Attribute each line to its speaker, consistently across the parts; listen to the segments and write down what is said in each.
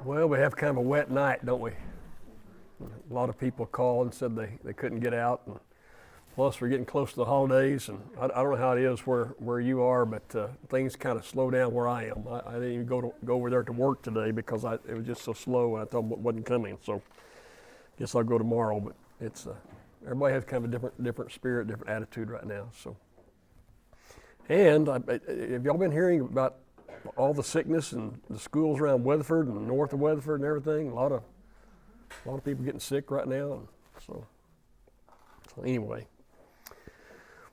Speaker 1: Well, we have kind of a wet night, don't we? A lot of people called and said they couldn't get out. And plus, we're getting close to the holidays, and I don't know how it is where you are, but things kind of slow down where I am. I didn't even go over there to work today because it was just so slow, and I thought it wasn't coming. So, guess I'll go tomorrow. But it's everybody has kind of a different spirit, different attitude right now. So, and have y'all been hearing about all the sickness and the schools around Weatherford and north of Weatherford and everything? A lot of people getting sick right now. And so anyway,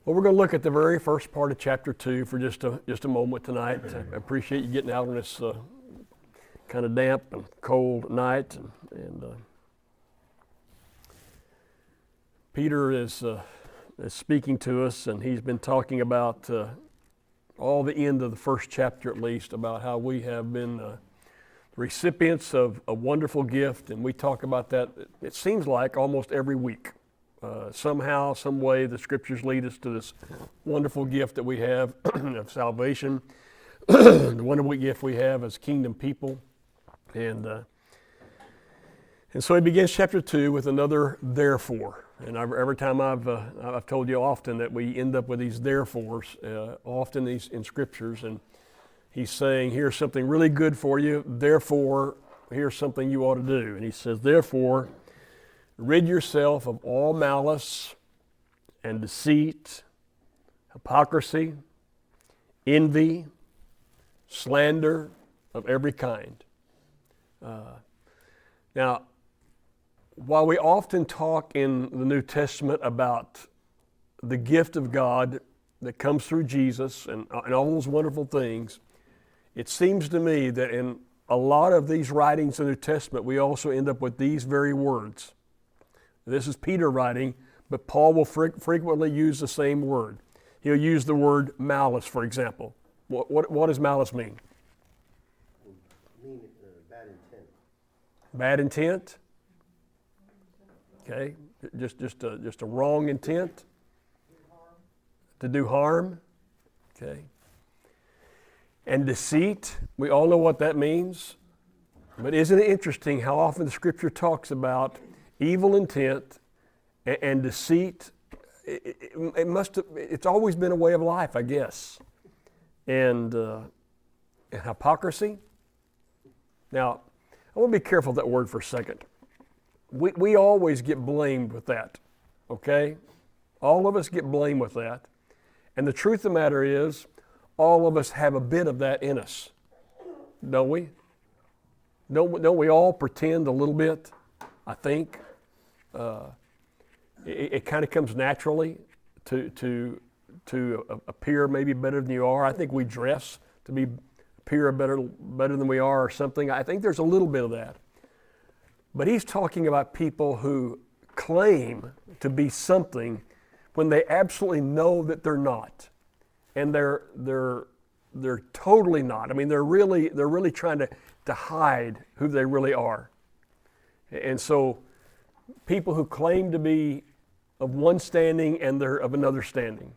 Speaker 1: well, we're going to look at the very first part of chapter 2 for just a moment tonight. I appreciate you getting out on this kind of damp and cold night. And Peter is speaking to us, and he's been talking about all the end of the first chapter at least, about how we have been recipients of a wonderful gift, and we talk about that, it seems like, almost every week. Somehow, some way, the scriptures lead us to this wonderful gift that we have of salvation, the wonderful gift we have as kingdom people. And so he begins chapter 2 with another therefore. And every time I've told you often that we end up with these therefores, often in scriptures, and he's saying, here's something really good for you, therefore, here's something you ought to do. And he says, therefore, rid yourself of all malice and deceit, hypocrisy, envy, slander of every kind. Now, while we often talk in the New Testament about the gift of God that comes through Jesus and all those wonderful things, it seems to me that in a lot of these writings in the New Testament, we also end up with these very words. This is Peter writing, but Paul will frequently use the same word. He'll use the word malice, for example. What does malice mean?
Speaker 2: Bad intent.
Speaker 1: Bad intent? Okay, just a wrong intent to do harm. Okay, and deceit. We all know what that means, but isn't it interesting how often the Scripture talks about evil intent and deceit? It's always been a way of life, I guess, and hypocrisy. Now, I want to be careful of that word for a second. We always get blamed with that, okay? All of us get blamed with that. And the truth of the matter is, all of us have a bit of that in us, don't we? Don't we all pretend a little bit, I think? It kind of comes naturally to appear maybe better than you are. I think we dress to appear better than we are or something. I think there's a little bit of that. But he's talking about people who claim to be something when they absolutely know that they're not, and they're totally not. I mean, they're really trying to hide who they really are. And so, people who claim to be of one standing and they're of another standing.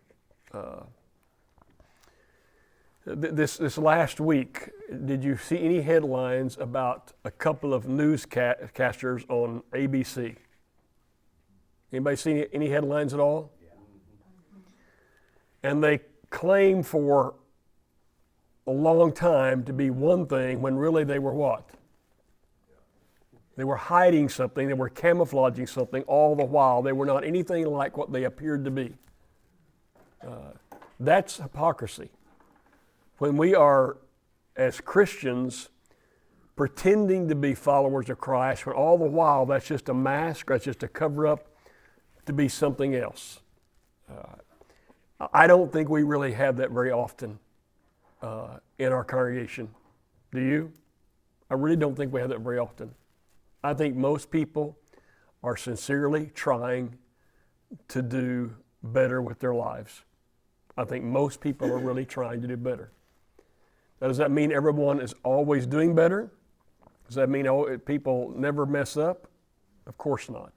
Speaker 1: This last week, did you see any headlines about a couple of newscasters on ABC? Anybody see any headlines at all? Yeah. And they claim for a long time to be one thing when really they were what? They were hiding something, they were camouflaging something all the while. They were not anything like what they appeared to be. That's hypocrisy. When we are, as Christians, pretending to be followers of Christ, when all the while that's just a mask, that's just a cover-up to be something else. I don't think we really have that very often in our congregation. Do you? I really don't think we have that very often. I think most people are sincerely trying to do better with their lives. I think most people are really trying to do better. Now, does that mean everyone is always doing better? Does that mean people never mess up? Of course not.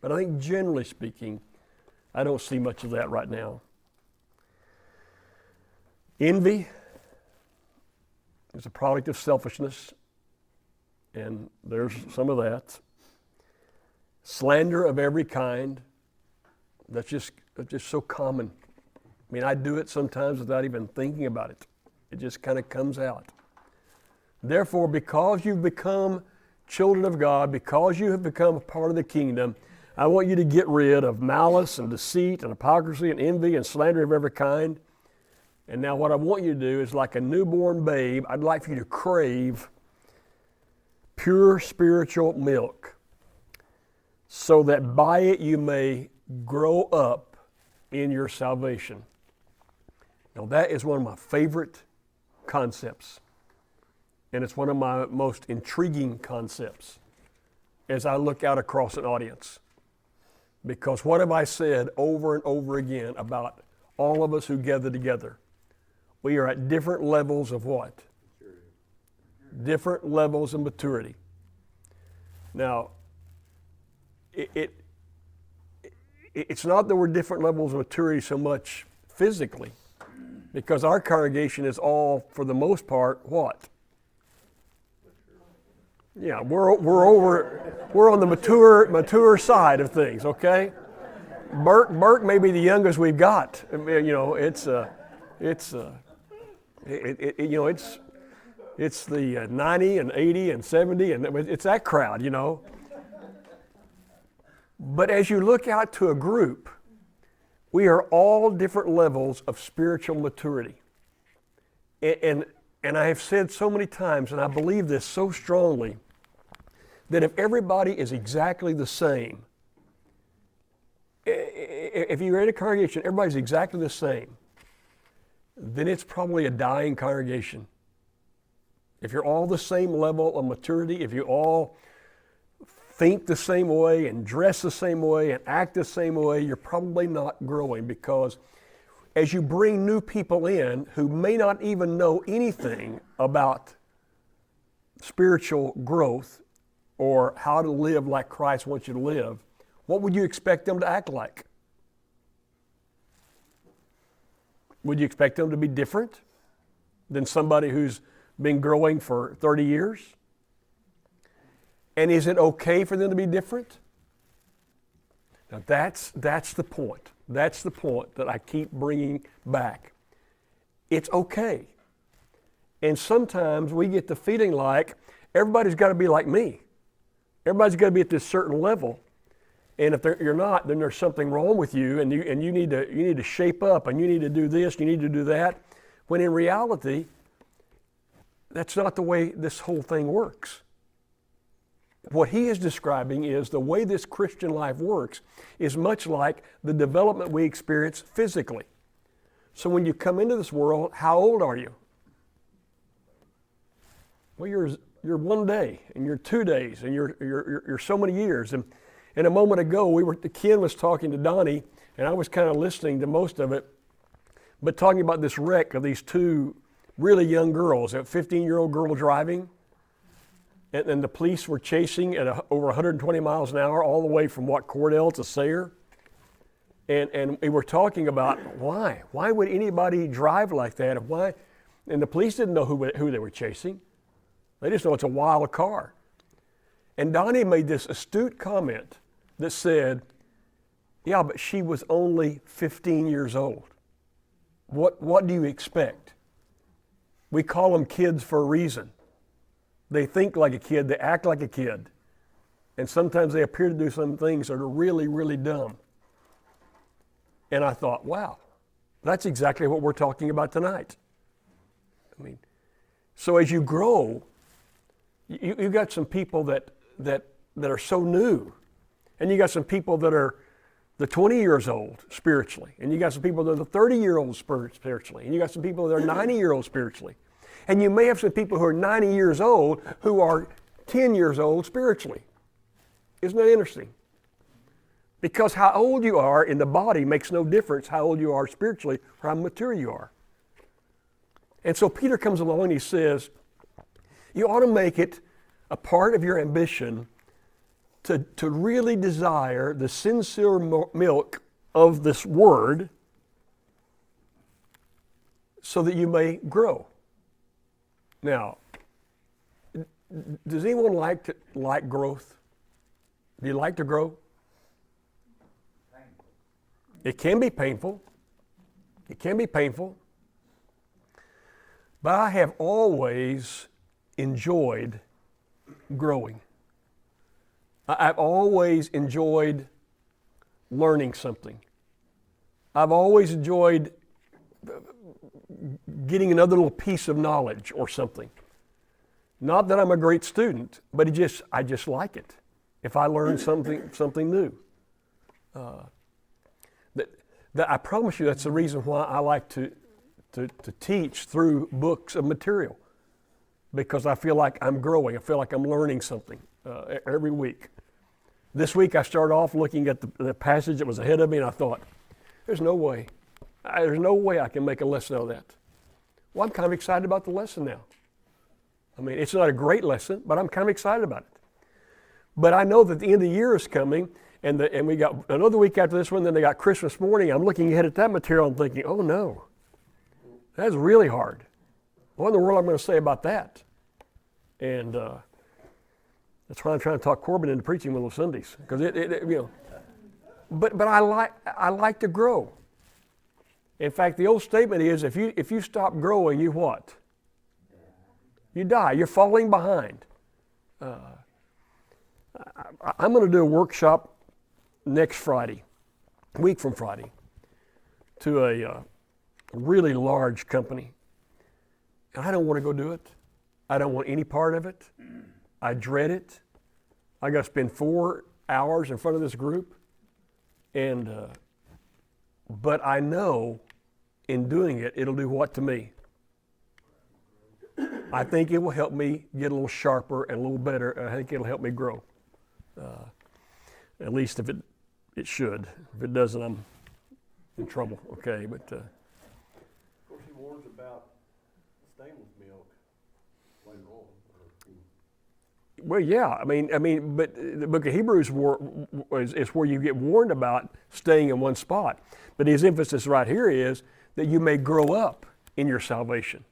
Speaker 1: But I think generally speaking, I don't see much of that right now. Envy is a product of selfishness. and there's some of that. Slander of every kind. That's just so common. I mean, I do it sometimes without even thinking about it. It just kind of comes out. Therefore, because you've become children of God, because you have become a part of the kingdom, I want you to get rid of malice and deceit and hypocrisy and envy and slander of every kind. And now what I want you to do is, like a newborn babe, I'd like for you to crave pure spiritual milk, so that by it you may grow up in your salvation. Now that is one of my favorite concepts, and it's one of my most intriguing concepts as I look out across an audience. Because what have I said over and over again about all of us who gather together? We are at different levels of what? Different levels of maturity. Now, it's not that we're different levels of maturity so much physically, because our congregation is all, for the most part, what? Yeah, we're on the mature side of things. Okay, Burke may be the youngest we've got. You know, it's the 90 and 80 and 70, and it's that crowd, you know. But as you look out to a group, we are all different levels of spiritual maturity. And I have said so many times, and I believe this so strongly, that if everybody is exactly the same, if you're in a congregation, everybody's exactly the same, then it's probably a dying congregation. If you're all the same level of maturity, if you all think the same way and dress the same way and act the same way, you're probably not growing, because as you bring new people in who may not even know anything about spiritual growth or how to live like Christ wants you to live, what would you expect them to act like? Would you expect them to be different than somebody who's been growing for 30 years? And is it okay for them to be different? Now that's the point. That's the point that I keep bringing back. It's okay. And sometimes we get the feeling like everybody's got to be like me. Everybody's got to be at this certain level. And if you're not, then there's something wrong with you, and you need to shape up, and you need to do this, you need to do that. When in reality, that's not the way this whole thing works. What he is describing is the way this Christian life works is much like the development we experience physically. So when you come into this world, how old are you? Well, you're 1 day, and you're 2 days, and you're so many years. And a moment ago, Ken was talking to Donnie, and I was kind of listening to most of it, but talking about this wreck of these two really young girls, a 15-year-old girl driving, and the police were chasing at over 120 miles an hour all the way from Cordell to Sayre. And we were talking about why. Why would anybody drive like that? And why? And the police didn't know who they were chasing. They just know it's a wild car. And Donnie made this astute comment that said, yeah, but she was only 15 years old. What do you expect? We call them kids for a reason. They think like a kid, they act like a kid. And sometimes they appear to do some things that are really, really dumb. And I thought, wow, that's exactly what we're talking about tonight. I mean, so as you grow, you got some people that are so new. And you got some people that are the 20 years old spiritually. And you got some people that are the 30-year-old spiritually. And you got some people that are 90-year-old spiritually. And you may have some people who are 90 years old who are 10 years old spiritually. Isn't that interesting? Because how old you are in the body makes no difference how old you are spiritually or how mature you are. And so Peter comes along and he says, you ought to make it a part of your ambition to really desire the sincere milk of this word so that you may grow. Now, Does anyone like growth? Do you like to grow?
Speaker 2: Painful.
Speaker 1: It can be painful. It can be painful. But I have always enjoyed growing. I've always enjoyed learning something. I've always enjoyed getting another little piece of knowledge or something. Not that I'm a great student, but I just like it. If I learn something new. That I promise you that's the reason why I like to teach through books of material, because I feel like I'm growing. I feel like I'm learning something every week. This week I started off looking at the passage that was ahead of me, and I thought, there's no way I can make a lesson out of that. Well, I'm kind of excited about the lesson now. I mean, it's not a great lesson, but I'm kind of excited about it. But I know that the end of the year is coming, and we got another week after this one, then they got Christmas morning. I'm looking ahead at that material and thinking, oh no, that's really hard. What in the world am I going to say about that? And that's why I'm trying to talk Corbin into preaching one of those Sundays, because But I like to grow. In fact, the old statement is, if you stop growing, you what? You die. You're falling behind. I'm going to do a workshop next Friday, a week from Friday, to a really large company. And I don't want to go do it. I don't want any part of it. I dread it. I got to spend 4 hours in front of this group. And but I know in doing it, it'll do what to me? I think it will help me get a little sharper and a little better. I think it'll help me grow. At least if it should. If it doesn't, I'm in trouble. Okay, but
Speaker 3: of course, he warns about stainless milk later on.
Speaker 1: Well, yeah. I mean, but the book of Hebrews is where you get warned about staying in one spot. But his emphasis right here is that you may grow up in your salvation.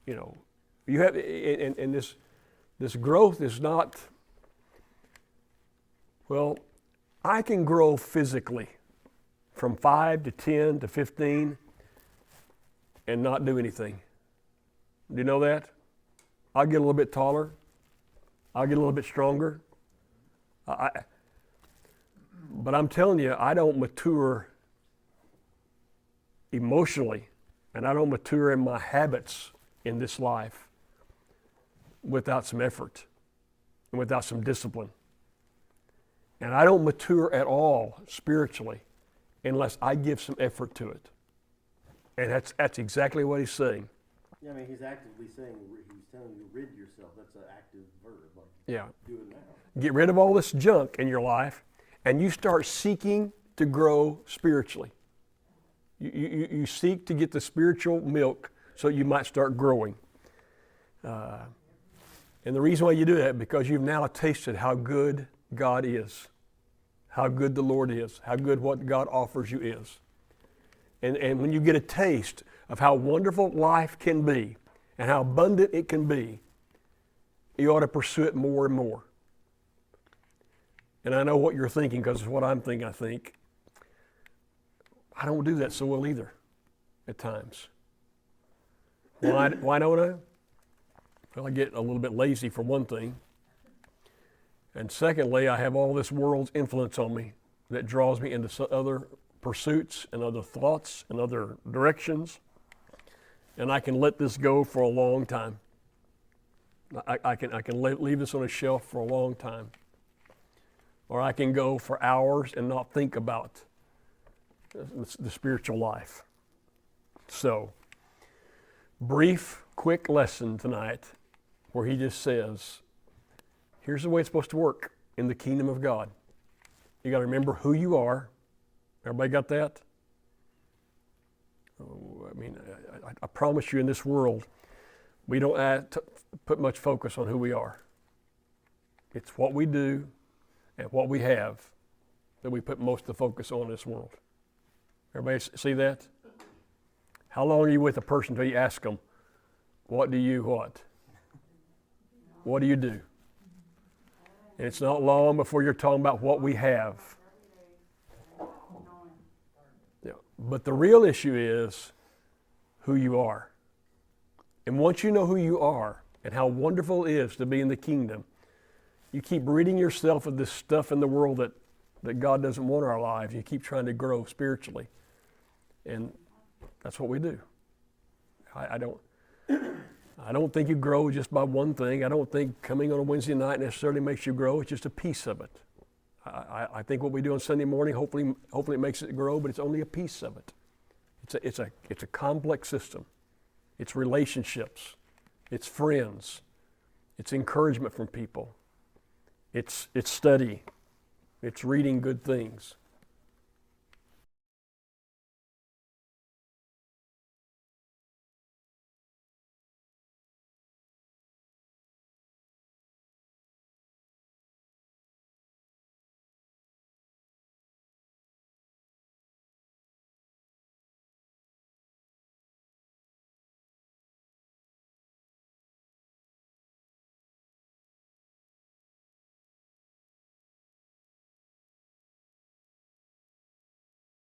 Speaker 1: You know, you have, and this growth is not. Well, I can grow physically from 5 to 10 to 15 and not do anything. Do you know that? I'll get a little bit taller. I'll get a little bit stronger. But I'm telling you, I don't mature emotionally, and I don't mature in my habits in this life without some effort and without some discipline. And I don't mature at all spiritually unless I give some effort to it. And that's exactly what he's saying.
Speaker 3: Yeah, I mean, he's actively saying, he's telling you to rid yourself. That's an active verb. Like,
Speaker 1: Yeah.
Speaker 3: do it now.
Speaker 1: Get rid of all this junk in your life, and you start seeking to grow spiritually. You seek to get the spiritual milk so you might start growing. And the reason why you do that is because you've now tasted how good God is, how good the Lord is, how good what God offers you is. And when you get a taste of how wonderful life can be and how abundant it can be, you ought to pursue it more and more. And I know what you're thinking, because it's what I'm thinking. I think I don't do that so well either at times. Why don't I? Well, I get a little bit lazy for one thing. And secondly, I have all this world's influence on me that draws me into other pursuits and other thoughts and other directions. And I can let this go for a long time. I can leave this on a shelf for a long time. Or I can go for hours and not think about the spiritual life. So, brief, quick lesson tonight where he just says, here's the way it's supposed to work in the kingdom of God. You got to remember who you are. Everybody got that? Oh, I mean, I promise you, in this world, we don't put much focus on who we are. It's what we do and what we have that we put most of the focus on in this world. Everybody see that? How long are you with a person until you ask them, what do you what? what do you do? And it's not long before you're talking about what we have. Yeah. But the real issue is who you are. And once you know who you are and how wonderful it is to be in the kingdom, you keep ridding yourself of this stuff in the world that God doesn't want in our lives. You keep trying to grow spiritually. And that's what we do. I don't think you grow just by one thing. I don't think coming on a Wednesday night necessarily makes you grow. It's just a piece of it. I think what we do on Sunday morning, hopefully it makes it grow, but it's only a piece of it. It's a complex system. It's relationships. It's friends. It's encouragement from people. It's study. It's reading good things.